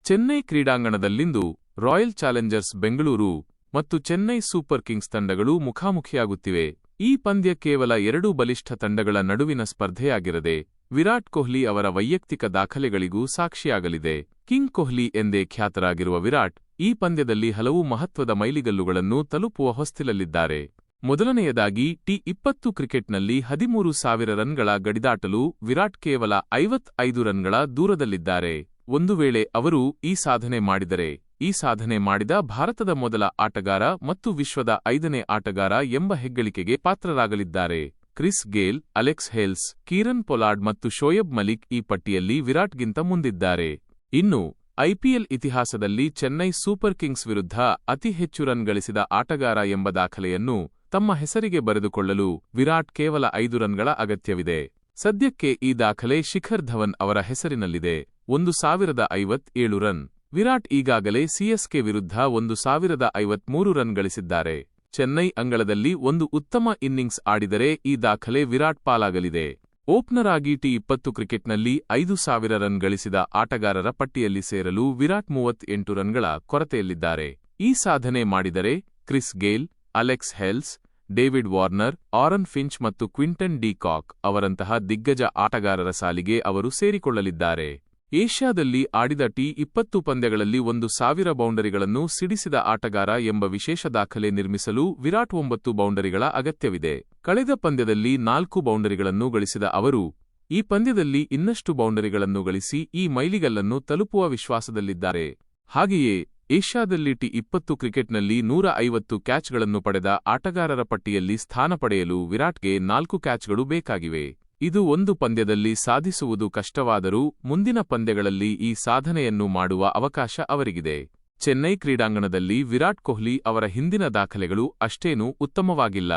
Chennai ಕ್ರೀಡಾಂಗಣದಲ್ಲಿಂದು royal Challengers Bengaluru ಮತ್ತು Chennai super Kings ತಂಡಗಳು ಮುಖಾಮುಖಿಯಾಗುತ್ತಿವೆ. ಈ ಪಂದ್ಯ ಕೇವಲ ಎರಡೂ ಬಲಿಷ್ಠ ತಂಡಗಳ ನಡುವಿನ ಸ್ಪರ್ಧೆಯಾಗಿರದೆ ವಿರಾಟ್ ಕೊಹ್ಲಿ ಅವರ ವೈಯಕ್ತಿಕ ದಾಖಲೆಗಳಿಗೂ ಸಾಕ್ಷಿಯಾಗಲಿದೆ. ಕಿಂಗ್ ಕೊಹ್ಲಿ ಎಂದೇ ಖ್ಯಾತರಾಗಿರುವ ವಿರಾಟ್ ಈ ಪಂದ್ಯದಲ್ಲಿ ಹಲವು ಮಹತ್ವದ ಮೈಲಿಗಲ್ಲುಗಳನ್ನು ತಲುಪುವ ಹೊಸ್ತಿಲಲ್ಲಿದ್ದಾರೆ. ಮೊದಲನೆಯದಾಗಿ ಟಿ20 ಕ್ರಿಕೆಟ್ನಲ್ಲಿ 13,000 ರನ್ಗಳ ಗಡಿದಾಟಲು ವಿರಾಟ್ ಕೇವಲ 55 ರನ್ಗಳ ದೂರದಲ್ಲಿದ್ದಾರೆ. ಒಂದು ವೇಳೆ ಅವರು ಈ ಸಾಧನೆ ಮಾಡಿದರೆ ಈ ಸಾಧನೆ ಮಾಡಿದ ಭಾರತದ ಮೊದಲ ಆಟಗಾರ ಮತ್ತು ವಿಶ್ವದ 5ನೇ ಆಟಗಾರ ಎಂಬ ಹೆಗ್ಗಳಿಕೆಗೆ ಪಾತ್ರರಾಗಲಿದ್ದಾರೆ. Chris Gayle, Alex Hales, Kieron Pollard ಮತ್ತು ಶೋಯಬ್ ಮಲಿಕ್ ಈ ಪಟ್ಟಿಯಲ್ಲಿ ವಿರಾಟ್ಗಿಂತ ಮುಂದಿದ್ದಾರೆ. ಇನ್ನು ಐಪಿಎಲ್ ಇತಿಹಾಸದಲ್ಲಿ ಚೆನ್ನೈ ಸೂಪರ್ ಕಿಂಗ್ಸ್ ವಿರುದ್ಧ ಅತಿ ಹೆಚ್ಚು ರನ್ ಗಳಿಸಿದ ಆಟಗಾರ ಎಂಬ ದಾಖಲೆಯನ್ನು ತಮ್ಮ ಹೆಸರಿಗೆ ಬರೆದುಕೊಳ್ಳಲು ವಿರಾಟ್ ಕೇವಲ 5 ರನ್ಗಳ ಅಗತ್ಯವಿದೆ. ಸದ್ಯಕ್ಕೆ ಈ ದಾಖಲೆ ಶಿಖರ್ ಧವನ್ ಅವರ ಹೆಸರಿನಲ್ಲಿದೆ, 1057 ರನ್. ವಿರಾಟ್ ಈಗಾಗಲೇ ಸಿಎಸ್ಕೆ ವಿರುದ್ಧ 1053 ರನ್ ಗಳಿಸಿದ್ದಾರೆ. ಚೆನ್ನೈ ಅಂಗಳದಲ್ಲಿ ಒಂದು ಉತ್ತಮ ಇನ್ನಿಂಗ್ಸ್ ಆಡಿದರೆ ಈ ದಾಖಲೆ ವಿರಾಟ್ ಪಾಲಾಗಲಿದೆ. ಓಪನರ್ ಆಗಿ ಟಿ20 ಕ್ರಿಕೆಟ್ನಲ್ಲಿ 5,000 ರನ್ ಗಳಿಸಿದ ಆಟಗಾರರ ಪಟ್ಟಿಯಲ್ಲಿ ಸೇರಲು ವಿರಾಟ್ 38 ರನ್ಗಳ ಕೊರತೆಯಲ್ಲಿದ್ದಾರೆ. ಈ ಸಾಧನೆ ಮಾಡಿದರೆ Chris Gayle, Alex Hales, David Warner, Aaron Finch ಮತ್ತು ಕ್ವಿಂಟನ್ ಡಿ ಕಾಕ್ ಅವರಂತಹ ದಿಗ್ಗಜ ಆಟಗಾರರ ಸಾಲಿಗೆ ಅವರು ಸೇರಿಕೊಳ್ಳಲಿದ್ದಾರೆ. ಏಷ್ಯಾದಲ್ಲಿ ಆಡಿದ ಟಿ20 ಪಂದ್ಯಗಳಲ್ಲಿ 1,000 ಬೌಂಡರಿಗಳನ್ನು ಸಿಡಿಸಿದ ಆಟಗಾರ ಎಂಬ ವಿಶೇಷ ದಾಖಲೆ ನಿರ್ಮಿಸಲು ವಿರಾಟ್ 9 ಬೌಂಡರಿಗಳ ಅಗತ್ಯವಿದೆ. ಕಳೆದ ಪಂದ್ಯದಲ್ಲಿ 4 ಬೌಂಡರಿಗಳನ್ನು ಗಳಿಸಿದ ಅವರು ಈ ಪಂದ್ಯದಲ್ಲಿ ಇನ್ನಷ್ಟು ಬೌಂಡರಿಗಳನ್ನು ಗಳಿಸಿ ಈ ಮೈಲಿಗಲ್ಲನ್ನು ತಲುಪುವ ವಿಶ್ವಾಸದಲ್ಲಿದ್ದಾರೆ. ಹಾಗೆಯೇ ಏಷ್ಯಾದಲ್ಲಿ ಟಿ20 ಕ್ರಿಕೆಟ್ನಲ್ಲಿ 150 ಕ್ಯಾಚ್ಗಳನ್ನು ಪಡೆದ ಆಟಗಾರರ ಪಟ್ಟಿಯಲ್ಲಿ ಸ್ಥಾನ ಪಡೆಯಲು ವಿರಾಟ್ಗೆ 4 ಕ್ಯಾಚ್ಗಳು ಬೇಕಾಗಿವೆ. ಇದು ಒಂದು ಪಂದ್ಯದಲ್ಲಿ ಸಾಧಿಸುವುದು ಕಷ್ಟವಾದರೂ ಮುಂದಿನ ಪಂದ್ಯಗಳಲ್ಲಿ ಈ ಸಾಧನೆಯನ್ನು ಮಾಡುವ ಅವಕಾಶ ಅವರಿಗಿದೆ. ಚೆನ್ನೈ ಕ್ರೀಡಾಂಗಣದಲ್ಲಿ ವಿರಾಟ್ ಕೊಹ್ಲಿ ಅವರ ಹಿಂದಿನ ದಾಖಲೆಗಳು ಅಷ್ಟೇನೂ ಉತ್ತಮವಾಗಿಲ್ಲ.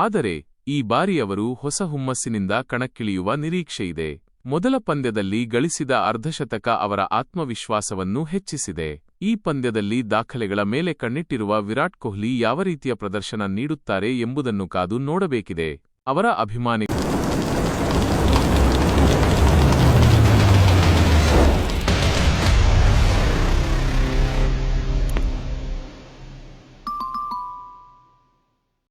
ಆದರೆ ಈ ಬಾರಿ ಅವರು ಹೊಸ ಹುಮ್ಮಸ್ಸಿನಿಂದ ಕಣಕ್ಕಿಳಿಯುವ ನಿರೀಕ್ಷೆಯಿದೆ. ಮೊದಲ ಪಂದ್ಯದಲ್ಲಿ ಗಳಿಸಿದ ಅರ್ಧಶತಕ ಅವರ ಆತ್ಮವಿಶ್ವಾಸವನ್ನು ಹೆಚ್ಚಿಸಿದೆ. ಈ ಪಂದ್ಯದಲ್ಲಿ ದಾಖಲೆಗಳ ಮೇಲೆ ಕಣ್ಣಿಟ್ಟಿರುವ ವಿರಾಟ್ ಕೊಹ್ಲಿ ಯಾವ ರೀತಿಯ ಪ್ರದರ್ಶನ ನೀಡುತ್ತಾರೆ ಎಂಬುದನ್ನು ಕಾದು ನೋಡಬೇಕಿದೆ. ಅವರ ಅಭಿಮಾನಿಗಳು